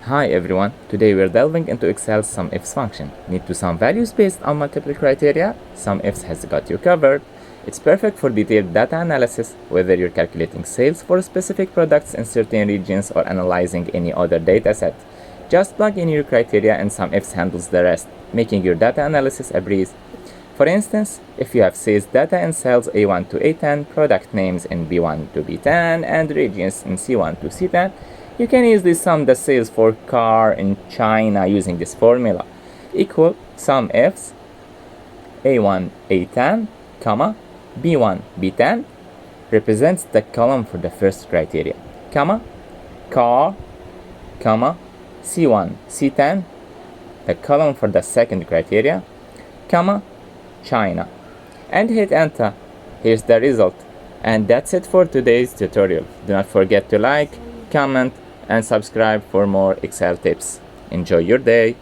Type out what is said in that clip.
Hi everyone, today we're delving into Excel's SUMIFS function. Need to sum values based on multiple criteria? SUMIFS has got you covered. It's perfect for detailed data analysis, whether you're calculating sales for specific products in certain regions or analyzing any other dataset. Just plug in your criteria and SUMIFS handles the rest, making your data analysis a breeze. For instance, if you have sales data in cells A1 to A10, product names in B1 to B10, and regions in C1 to C10, you can easily sum the sales for car in China using this formula. Equal SUMIFS A1 A10, comma, B1 B10 represents the column for the first criteria, comma, car, comma, C1 C10, the column for the second criteria, comma, China, and hit enter. Here's the result. And that's it for today's tutorial. Do not forget to like, comment, and subscribe for more Excel tips. Enjoy your day.